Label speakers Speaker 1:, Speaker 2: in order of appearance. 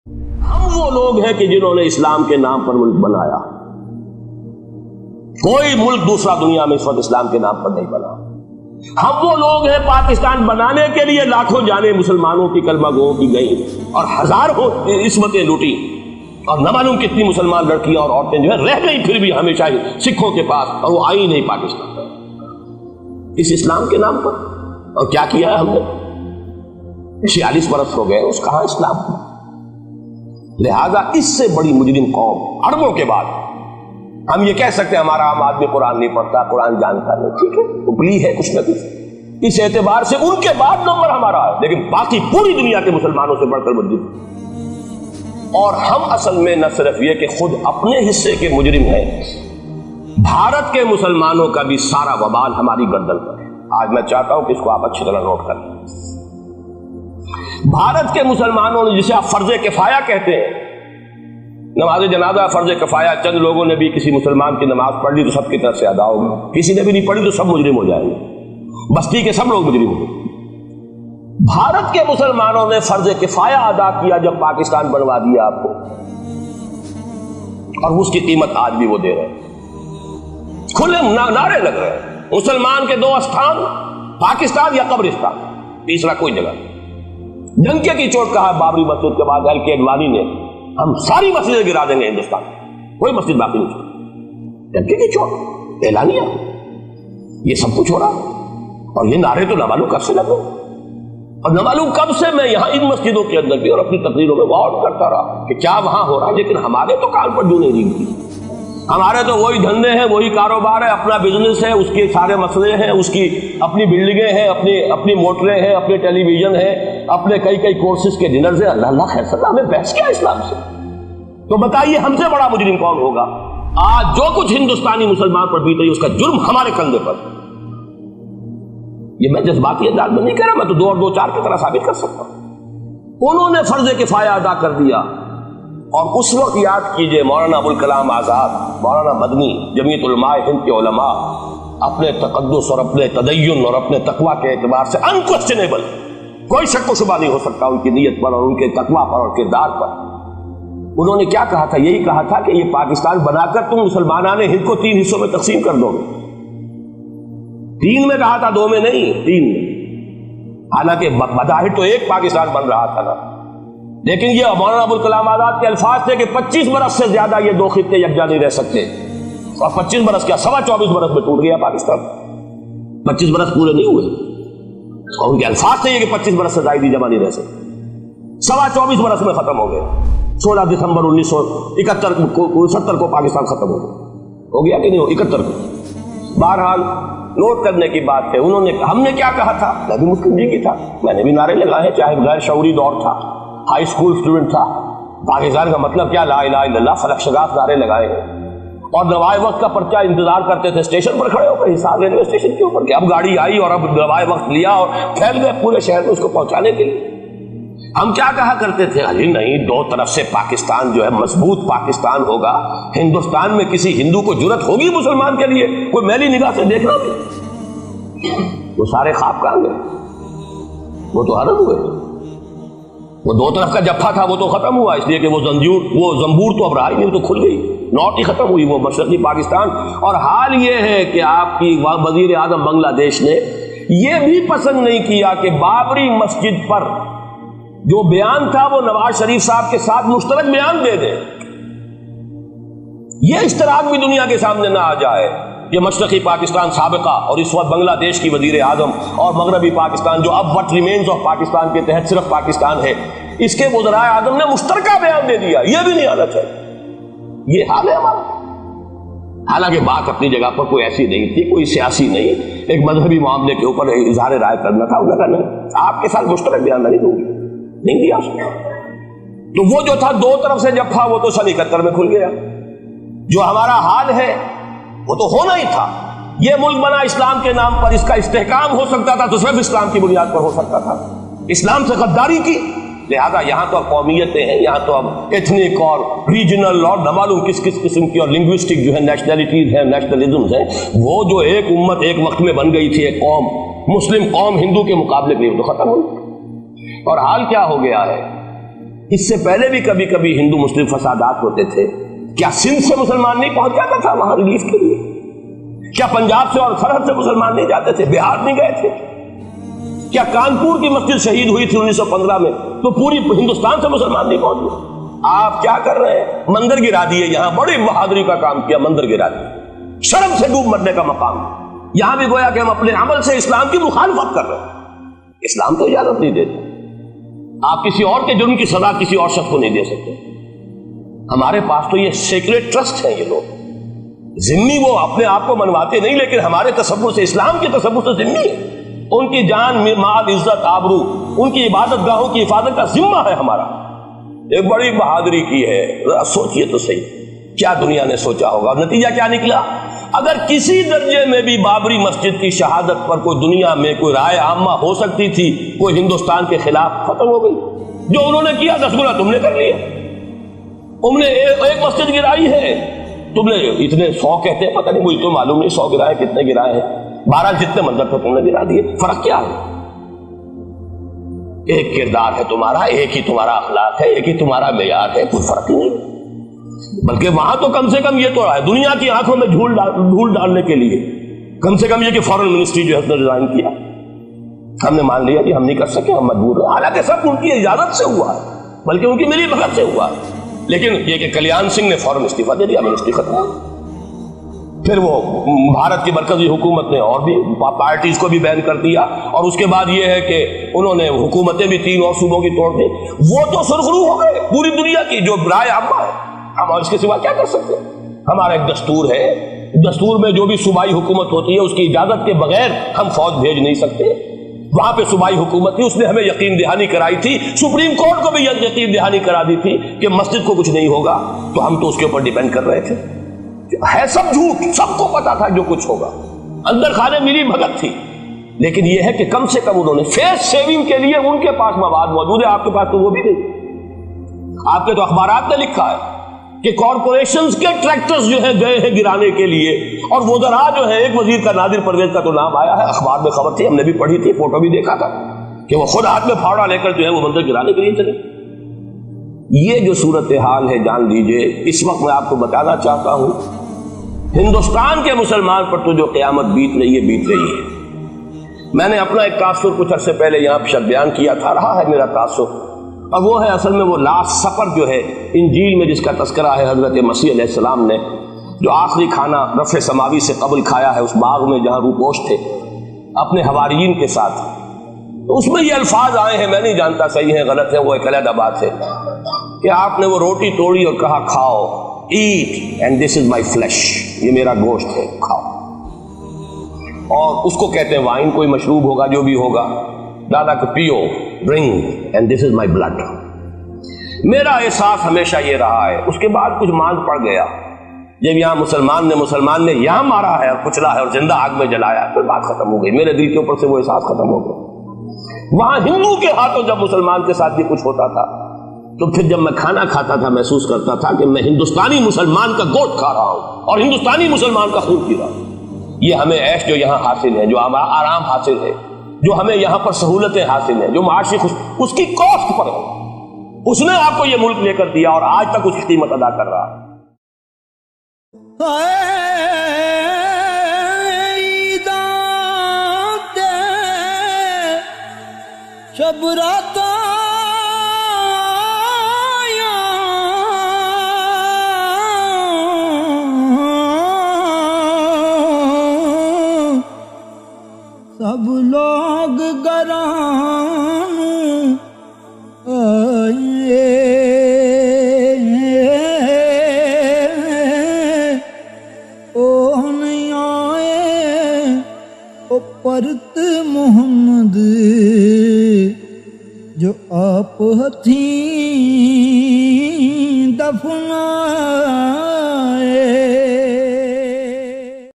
Speaker 1: ہم وہ لوگ ہیں کہ جنہوں نے اسلام کے نام پر ملک بنایا. کوئی ملک دوسرا دنیا میں اس وقت اسلام کے نام پر نہیں بنا. ہم وہ لوگ ہیں پاکستان بنانے کے لیے لاکھوں جانیں مسلمانوں کی کلمہ گوؤں کی گئی اور ہزاروں عصمتیں لوٹی اور نہ معلوم کتنی مسلمان لڑکیاں اور عورتیں جو ہے رہ گئی پھر بھی ہمیشہ سکھوں کے پاس, اور وہ آئی نہیں پاکستان اس اسلام کے نام پر. اور کیا کیا ہے ہم نے؟ 46 برس ہو گئے, اس کہاں اسلام. لہذا اس سے بڑی مجرم قوم اربوں کے بعد ہم یہ کہہ سکتے ہیں ہمارا عام آدمی قرآن نہیں پڑھتا, قرآن جانتا نہیں, ٹھیک ہے ابلی ہے کچھ نہ کچھ, اس اعتبار سے ان کے بعد نمبر ہمارا ہے, لیکن باقی پوری دنیا کے مسلمانوں سے بڑھ کر مجرم. اور ہم اصل میں نہ صرف یہ کہ خود اپنے حصے کے مجرم ہیں, بھارت کے مسلمانوں کا بھی سارا وبال ہماری گردن پر ہے. آج میں چاہتا ہوں کہ اس کو آپ اچھی طرح نوٹ کریں. بھارت کے مسلمانوں نے, جسے آپ فرض کفایہ کہتے ہیں, نماز جنازہ فرض کفایہ, چند لوگوں نے بھی کسی مسلمان کی نماز پڑھ لی تو سب کی طرف سے ادا ہوگی, کسی نے بھی نہیں پڑھی تو سب مجرم ہو جائیں گے, بستی کے سب لوگ مجرم ہوں گے. بھارت کے مسلمانوں نے فرض کفایہ ادا کیا جب پاکستان بنوا دیا آپ کو, اور اس کی قیمت آج بھی وہ دے رہے ہیں. کھلے نعرے لگ رہے ہیں مسلمان کے 2 استھان, پاکستان یا قبرستان, تیسرا کوئی جگہ. ڈنکے کی چوٹ کہا بابری مسجد کے بعد ایل کے اڈوانی نے, ہم ساری مسجدیں گرا دیں گے ہندوستان, کوئی مسجد باقی نہیں. ڈنکے کی چوٹ اعلانیہ, یہ سب کچھ ہو رہا, اور یہ نعرے تو نہ معلوم کب سے لگے, اور نہ معلوم کب سے میں یہاں ان مسجدوں کے اندر بھی اور اپنی تقریروں میں غور کرتا رہا کہ کیا وہاں ہو رہا, لیکن ہمارے تو کان پر جو نہیں رینگتی. ہمارے تو وہی دھندے ہیں, وہی کاروبار ہے, اپنا بزنس ہے, اس کے سارے مسئلے ہیں, اس کی اپنی بلڈنگیں ہیں, اپنی موٹریں ہیں, اپنے ٹیلی ویژن ہے, اپنے کئی کورسز کے ڈنرز ہیں. اللہ خیر صلی, ہمیں بحث کیا اسلام سے؟ تو بتائیے ہم سے بڑا مجرم کون ہوگا؟ آج جو کچھ ہندوستانی مسلمان پر بیت رہی ہے اس کا جرم ہمارے کندھے پر. یہ میں جذباتی انداز میں نہیں کہہ رہا, میں تو 2 اور 2 4 کی طرح ثابت کر سکتا ہوں. انہوں نے فرض کفایہ ادا کر دیا, اور اس وقت یاد کیجئے مولانا ابوالکلام آزاد, مولانا مدنی, جمعیت علماء ہند کے علماء اپنے تقدس اور اپنے تدین اور اپنے تقوی کے اعتبار سے انکوسچنیبل, کوئی شک و شبہ نہیں ہو سکتا ان کی نیت پر اور ان کے تقوی پر اور کردار پر. انہوں نے کیا کہا تھا؟ یہی کہا تھا کہ یہ پاکستان بنا کر تم مسلمانان ہند کو 3 حصوں میں تقسیم کر دو گے. 3 میں کہا تھا, 2 میں نہیں, 3 میں. حالانکہ بظاہر تو ایک پاکستان بن رہا تھا نا, لیکن یہ مولانا ابوالکلام آزاد کے الفاظ تھے کہ 25 برس سے زیادہ یہ 2 خطے یکجا نہیں رہ سکتے. اور 25 برس کیا, 24.25 برس میں ٹوٹ گیا پاکستان. 25 برس پورے نہیں ہوئے, اور ان کے الفاظ تھے کہ 25 برس سے زائد جمع نہیں رہ سکتے. 24.25 برس میں ختم ہو گئے. 16 دسمبر 1971 کو پاکستان ختم ہو گیا کہ نہیں ہو, 71 کو. بہرحال نوٹ کرنے کی بات ہے, انہوں نے, ہم نے کیا کہا تھا, میں بھی مسلم لیگ کی تھا, میں نے بھی نعرے لگائے, چاہے غیر شعوری دور تھا, ہائی اسکول اسٹوڈنٹ تھا. پاکستان کا مطلب کیا, لا الہ الا اللہ, فلک شگاف نعرے لگائے ہیں, اور نوائے وقت کا پرچہ انتظار کرتے تھے اسٹیشن پر کھڑے ہو کر, حساب ریلوے اسٹیشن کے اوپر, کہ اب گاڑی آئی اور اب نوائے وقت لیا اور پھیل گئے پورے شہر میں اس کو پہنچانے کے لیے. ہم کیا کہا کرتے تھے, ارے نہیں, 2 طرف سے پاکستان جو ہے مضبوط پاکستان ہوگا. ہندوستان میں کسی ہندو کو جرت ہوگی مسلمان کے لیے کوئی میلی نگاہ سے دیکھنا بھی؟ وہ سارے خواب کہاں گئے, وہ تو حرم ہوئے. وہ 2 طرف کا جفا تھا وہ تو ختم ہوا, اس لیے کہ وہ زنبور تو اب رہا ہی نہیں, وہ تو کھل گئی, نوٹ ہی ختم ہوئی وہ مشرقی پاکستان. اور حال یہ ہے کہ آپ کی وزیر اعظم بنگلہ دیش نے یہ بھی پسند نہیں کیا کہ بابری مسجد پر جو بیان تھا وہ نواز شریف صاحب کے ساتھ مشترک بیان دے دیں. یہ اشتراک بھی دنیا کے سامنے نہ آ جائے. یہ مشرقی پاکستان سابقہ اور اس وقت بنگلہ دیش کی وزیر اعظم, اور مغربی پاکستان جو اب وٹ ریمینز آف پاکستان کے تحت صرف پاکستان ہے, اس کے وزراء اعظم نے مشترکہ بیان دے دیا. یہ بھی نہیں آنا چاہیے. یہ حال ہے ہمارا. حالانکہ بات اپنی جگہ پر کوئی ایسی نہیں تھی, کوئی سیاسی نہیں, ایک مذہبی معاملے کے اوپر اظہار رائے کرنا تھا. انہوں نے کہا نہیں, آپ کے ساتھ مشترک بیان نہیں دوں گی, نہیں دیا. تو وہ جو تھا 2 طرف سے جب تھا وہ تو 71 میں کھل گیا. جو ہمارا حال ہے وہ تو ہونا ہی تھا. یہ ملک بنا اسلام کے نام پر, اس کا استحکام ہو سکتا تھا تو صرف اسلام کی بنیاد پر ہو سکتا تھا. اسلام سے غداری کی, لہذا یہاں تو اب قومیتیں ہیں, یہاں تو اب ایتھنک اور ریجنل اور نہ معلوم کس قسم کی اور لنگوسٹک جو ہے نیشنلٹیز ہیں, نیشنلزمز ہیں, وہ جو ایک امت ایک وقت میں بن گئی تھی, ایک قوم, مسلم قوم ہندو کے مقابلے میں, وہ تو ختم ہوئی. اور حال کیا ہو گیا ہے اس سے پہلے بھی کبھی کبھی ہندو مسلم فسادات ہوتے تھے. کیا سندھ سے مسلمان نہیں پہنچ جاتا تھا وہاں ریلیف کے لیے؟ کیا پنجاب سے اور سرحد سے مسلمان نہیں جاتے تھے؟ بہار نہیں گئے تھے؟ کیا کانپور کی مسجد شہید ہوئی تھی 1915 میں تو پوری ہندوستان سے مسلمان نہیں پہنچے؟ آپ کیا کر رہے ہیں؟ مندر گرا دیے. یہاں بڑی بہادری کا کام کیا, مندر گرا دیے. شرم سے ڈوب مرنے کا مقام. یہاں بھی گویا کہ ہم اپنے عمل سے اسلام کی مخالفت کر رہے ہیں. اسلام تو اجازت نہیں دیتا. آپ کسی اور کے جرم کی سزا کسی اور شخص کو نہیں دے سکتے. ہمارے پاس تو یہ سیکریٹ ٹرسٹ ہیں. یہ لوگ ذمہ وہ اپنے آپ کو منواتے نہیں, لیکن ہمارے تصور سے, اسلام کے تصور سے ذمہ ہے. ان کی جان, مال, عزت, آبرو, ان کی عبادت گاہوں کی حفاظت کا ذمہ ہے ہمارا. ایک بڑی بہادری کی ہے. ذرا سوچئے تو صحیح, کیا دنیا نے سوچا ہوگا. نتیجہ کیا نکلا؟ اگر کسی درجے میں بھی بابری مسجد کی شہادت پر کوئی دنیا میں کوئی رائے عامہ ہو سکتی تھی, کوئی ہندوستان کے خلاف, ختم ہو گئی. جو انہوں نے کیا 10 گنا تم نے کر لیا. تم نے ایک مسجد گرائی ہے, تم نے اتنے 100 کہتے ہیں, پتہ نہیں, مجھے تو معلوم نہیں 100 گرائے کتنے گرائے ہیں. 12 جتنے منظر تھے تم نے گرا دیے. فرق کیا ہے؟ ایک کردار ہے تمہارا, ایک ہی تمہارا اخلاق ہے, ایک ہی تمہارا معیار ہے, کوئی فرق نہیں. بلکہ وہاں تو کم سے کم یہ تو ہے, دنیا کی آنکھوں میں دھول ڈالنے کے لیے کم سے کم یہ کہ فارن منسٹری جو ہے اس نے ریزائن کیا. ہم نے مان لیا کہ ہم نہیں کر سکے, ہم مجبور ہیں. حالانکہ سب ان کی اجازت سے ہوا ہے, بلکہ ان کی میری بغیر سے ہوا ہے. لیکن یہ کہ کلیان سنگھ نے فوراً استعفیٰ دے دیا, منسٹری ختم. پھر وہ بھارت کی مرکزی حکومت نے اور بھی پارٹیز کو بھی بین کر دیا, اور اس کے بعد یہ ہے کہ انہوں نے حکومتیں بھی 3 اور صوبوں کی توڑ دی. وہ تو سرخرو ہو گئے پوری دنیا کی جو رائے عامہ ہے. ہم اس کے سوا کیا کر سکتے ہیں؟ ہمارا ایک دستور ہے, دستور میں جو بھی صوبائی حکومت ہوتی ہے اس کی اجازت کے بغیر ہم فوج بھیج نہیں سکتے. وہاں پہ صوبائی حکومت تھی, اس نے ہمیں یقین دہانی کرائی تھی, سپریم کورٹ کو بھی یقین دہانی کرا دی تھی کہ مسجد کو کچھ نہیں ہوگا, تو ہم تو اس کے اوپر ڈیپینڈ کر رہے تھے. ہے سب جھوٹ, سب کو پتا تھا جو کچھ ہوگا, اندر خانے ملی بھگت تھی. لیکن یہ ہے کہ کم سے کم انہوں نے فیس سیونگ کے لیے ان کے پاس مواد موجود ہے, آپ کے پاس تو وہ بھی نہیں. آپ کے تو اخبارات نے لکھا ہے کہ کارپوریشنز کے ٹریکٹرز جو ہے گئے ہیں گرانے کے لیے, اور وزراء جو ہے, ایک وزیر کا نادر پرویز کا تو نام آیا ہے, اخبار میں خبر تھی, ہم نے بھی پڑھی تھی, فوٹو بھی دیکھا تھا کہ وہ خود ہاتھ میں پھاوڑا لے کر جو ہے وہ منظر گرانے کے لیے چلے. یہ جو صورتحال ہے جان لیجئے. اس وقت میں آپ کو بتانا چاہتا ہوں, ہندوستان کے مسلمان پر تو جو قیامت بیت رہی ہے. میں نے اپنا ایک تاثر کچھ عرصے پہلے یہاں پہ بیان کیا تھا, رہا ہے میرا تاثر, اور وہ ہے اصل میں وہ لاسٹ سفر جو ہے انجیل میں جس کا تذکرہ ہے حضرت مسیح علیہ السلام نے جو آخری کھانا رفع سماوی سے قبل کھایا ہے اس باغ میں جہاں روپوش تھے اپنے حواریین کے ساتھ. تو اس میں یہ الفاظ آئے ہیں, میں نہیں جانتا صحیح ہے غلط ہے, وہ ایک علیحدہ بات ہے کہ آپ نے وہ روٹی توڑی اور کہا کھاؤ, eat and this is my flesh, یہ میرا گوشت ہے, کھاؤ. اور اس کو کہتے ہیں وائن, کوئی مشروب ہوگا جو بھی ہوگا, دادا کو پیو, drink and this is my blood. میرا احساس ہمیشہ یہ رہا ہے. اس کے بعد کچھ ماند پڑ گیا جب یہاں مسلمان نے یہاں مارا ہے اور کچلا ہے اور زندہ آگ میں جلایا, پھر بات ختم ہو گئی. میرے دل کے اوپر سے وہ احساس ختم ہو گیا. وہاں ہندو کے ہاتھوں جب مسلمان کے ساتھ یہ کچھ ہوتا تھا تو پھر جب میں کھانا کھاتا تھا محسوس کرتا تھا کہ میں ہندوستانی مسلمان کا گوشت کھا رہا ہوں اور ہندوستانی مسلمان کا خون پی رہا ہوں. یہ ہمیں عیش جو یہاں حاصل ہے, جو ہمارا آرام حاصل ہے, جو ہمیں یہاں پر سہولتیں حاصل ہیں, جو معاشی اس کی کاسٹ پر ہے. اس نے آپ کو یہ ملک لے کر دیا اور آج تک اس کی قیمت ادا کر رہا ہے.
Speaker 2: شب رات سب لوگ گران آئے, او نہیں آئے او پرت محمد جو آپ ہتھیں دفنائے.